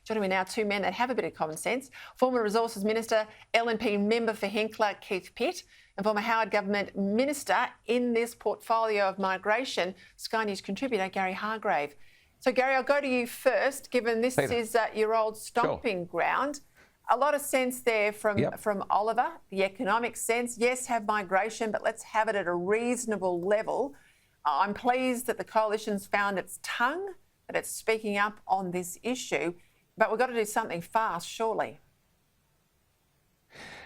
Joining me now, two men that have a bit of common sense. Former Resources Minister, LNP member for Hinkler, Keith Pitt, and former Howard Government Minister in this portfolio of migration, Sky News contributor Gary Hargrave. So, Gary, I'll go to you first, given this is your old stomping ground. A lot of sense there from Oliver, the economic sense. Yes, have migration, but let's have it at a reasonable level. I'm pleased that the coalition's found its tongue, that it's speaking up on this issue, but we've got to do something fast, surely.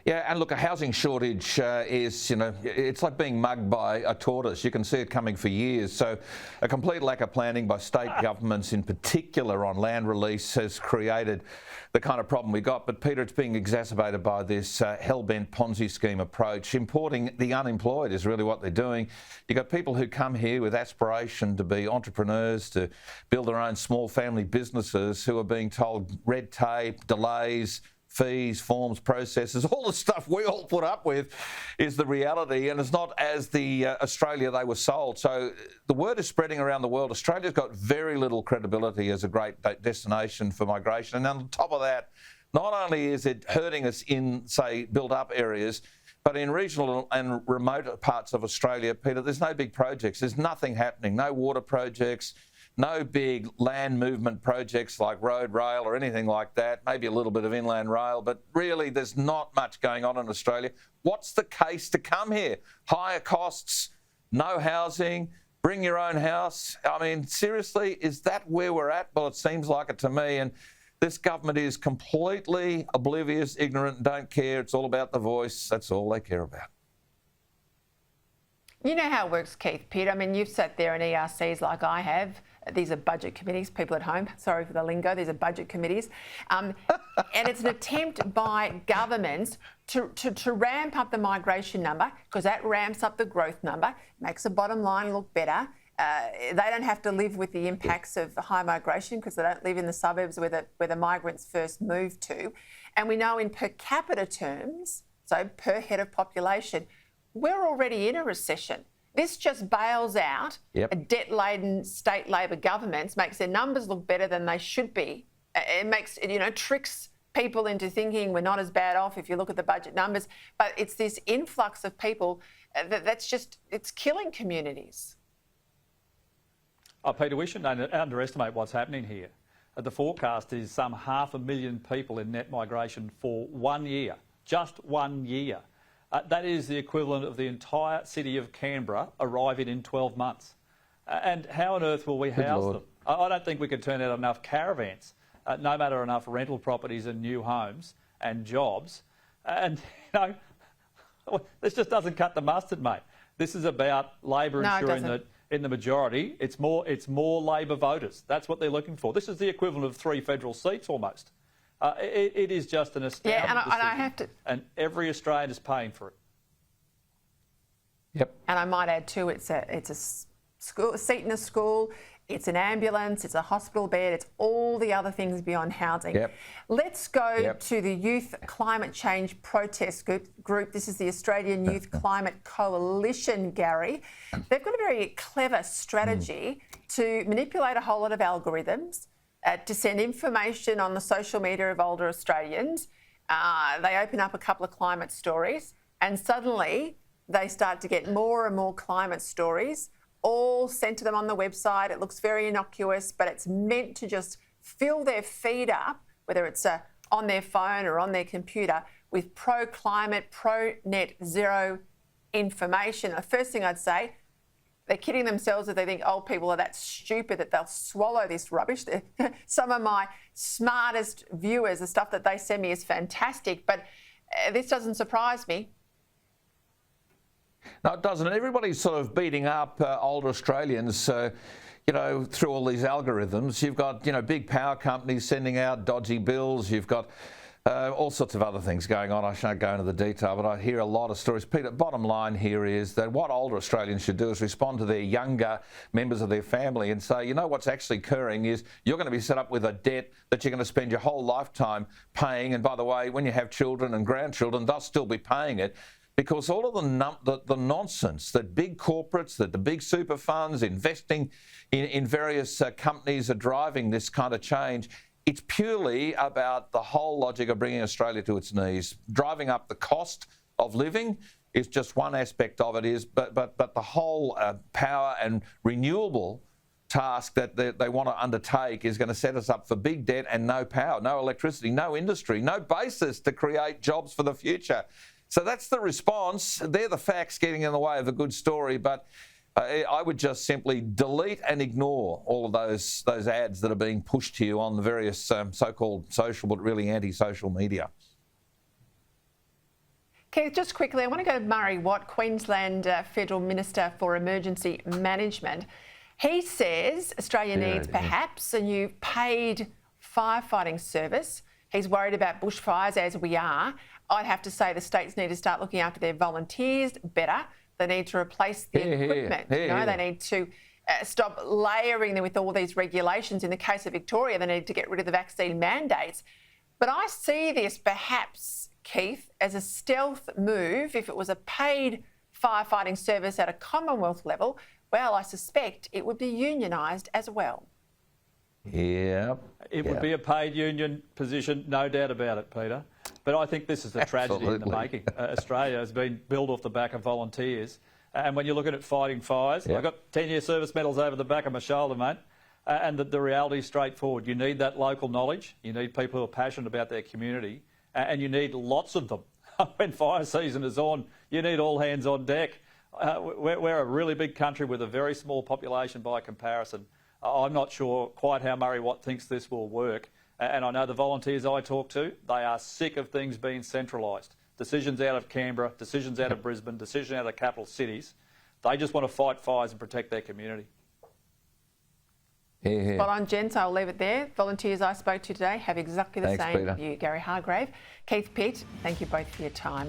Yeah, and look, a housing shortage is, it's like being mugged by a tortoise. You can see it coming for years. So a complete lack of planning by state governments, in particular on land release, has created the kind of problem we got. But Peter, it's being exacerbated by this hell-bent Ponzi scheme approach. Importing the unemployed is really what they're doing. You've got people who come here with aspiration to be entrepreneurs, to build their own small family businesses, who are being told red tape, delays, fees, forms, processes, all the stuff we all put up with is the reality, and it's not as the Australia they were sold. So the word is spreading around the world. Australia's got very little credibility as a great destination for migration. And on top of that, not only is it hurting us in, say, built-up areas, but in regional and remote parts of Australia, Peter, there's no big projects. There's nothing happening, no water projects, no big land movement projects like road, rail or anything like that, maybe a little bit of inland rail, but really there's not much going on in Australia. What's the case to come here? Higher costs, no housing, bring your own house. I mean, seriously, is that where we're at? Well, it seems like it to me. And this government is completely oblivious, ignorant, don't care. It's all about the voice. That's all they care about. You know how it works, Keith Pitt. I mean, you've sat there in ERCs like I have. These are budget committees, people at home, sorry for the lingo, these are budget committees. And it's an attempt by governments to ramp up the migration number, because that ramps up the growth number, makes the bottom line look better. They don't have to live with the impacts of high migration because they don't live in the suburbs where the migrants first moved to. And we know in per capita terms, so per head of population, we're already in a recession. This just bails out a debt-laden state Labor governments, makes their numbers look better than they should be. It makes, tricks people into thinking we're not as bad off if you look at the budget numbers. But it's this influx of people it's killing communities. Oh, Peter, we shouldn't underestimate what's happening here. The forecast is some 500,000 people in net migration for 1 year, just 1 year. That is the equivalent of the entire city of Canberra arriving in 12 months. And how on earth will we house them? I don't think we can turn out enough caravans, no matter enough rental properties and new homes and jobs. And, this just doesn't cut the mustard, mate. This is about Labor ensuring that in the majority, it's more Labor voters. That's what they're looking for. This is the equivalent of 3 federal seats almost. It is just an astounding decision, and I have to, and every Australian is paying for it. Yep. And I might add too, it's a seat in a school, it's an ambulance, it's a hospital bed, it's all the other things beyond housing. Yep. Let's go to the Youth Climate Change Protest Group. This is the Australian Youth Climate Coalition, Gary. They've got a very clever strategy to manipulate a whole lot of algorithms, to send information on the social media of older Australians. They open up a couple of climate stories and suddenly they start to get more and more climate stories all sent to them on the website. It looks very innocuous, but it's meant to just fill their feed up, whether it's on their phone or on their computer, with pro-climate, pro-net zero information. The first thing I'd say, they're kidding themselves if they think old people are that stupid that they'll swallow this rubbish. Some of my smartest viewers, the stuff that they send me is fantastic, but this doesn't surprise me. No, it doesn't. Everybody's sort of beating up older Australians, through all these algorithms. You've got, big power companies sending out dodgy bills. You've got all sorts of other things going on. I shan't go into the detail, but I hear a lot of stories. Peter, bottom line here is that what older Australians should do is respond to their younger members of their family and say, what's actually occurring is you're going to be set up with a debt that you're going to spend your whole lifetime paying. And by the way, when you have children and grandchildren, they'll still be paying it. Because all of the nonsense that big corporates, that the big super funds investing in various companies are driving this kind of change It's purely about the whole logic of bringing Australia to its knees. Driving up the cost of living is just one aspect of it, but the whole power and renewable task that they want to undertake is going to set us up for big debt and no power, no electricity, no industry, no basis to create jobs for the future. So that's the response. They're the facts getting in the way of a good story, but I would just simply delete and ignore all of those ads that are being pushed to you on the various so-called social but really anti-social media. Keith, just quickly, I want to go to Murray Watt, Queensland Federal Minister for Emergency Management. He says Australia needs perhaps a new paid firefighting service. He's worried about bushfires, as we are. I'd have to say the states need to start looking after their volunteers better. They need to replace the equipment. They need to stop layering them with all these regulations. In the case of Victoria, they need to get rid of the vaccine mandates. But I see this perhaps, Keith, as a stealth move. If it was a paid firefighting service at a Commonwealth level, well, I suspect it would be unionised as well. Yep. It would be a paid union position, no doubt about it, Peter. But I think this is a tragedy in the making. Australia has been built off the back of volunteers. And when you're looking at fighting fires, I've got 10-year service medals over the back of my shoulder, mate. And the reality is straightforward. You need that local knowledge. You need people who are passionate about their community. And you need lots of them. When fire season is on, you need all hands on deck. We're a really big country with a very small population by comparison. I'm not sure quite how Murray Watt thinks this will work. And I know the volunteers I talk to, they are sick of things being centralised. Decisions out of Canberra, decisions out of Brisbane, decisions out of the capital cities. They just want to fight fires and protect their community. Spot on, gents. I'll leave it there. Volunteers I spoke to today have exactly the same view. Gary Hargrave, Keith Pitt, thank you both for your time.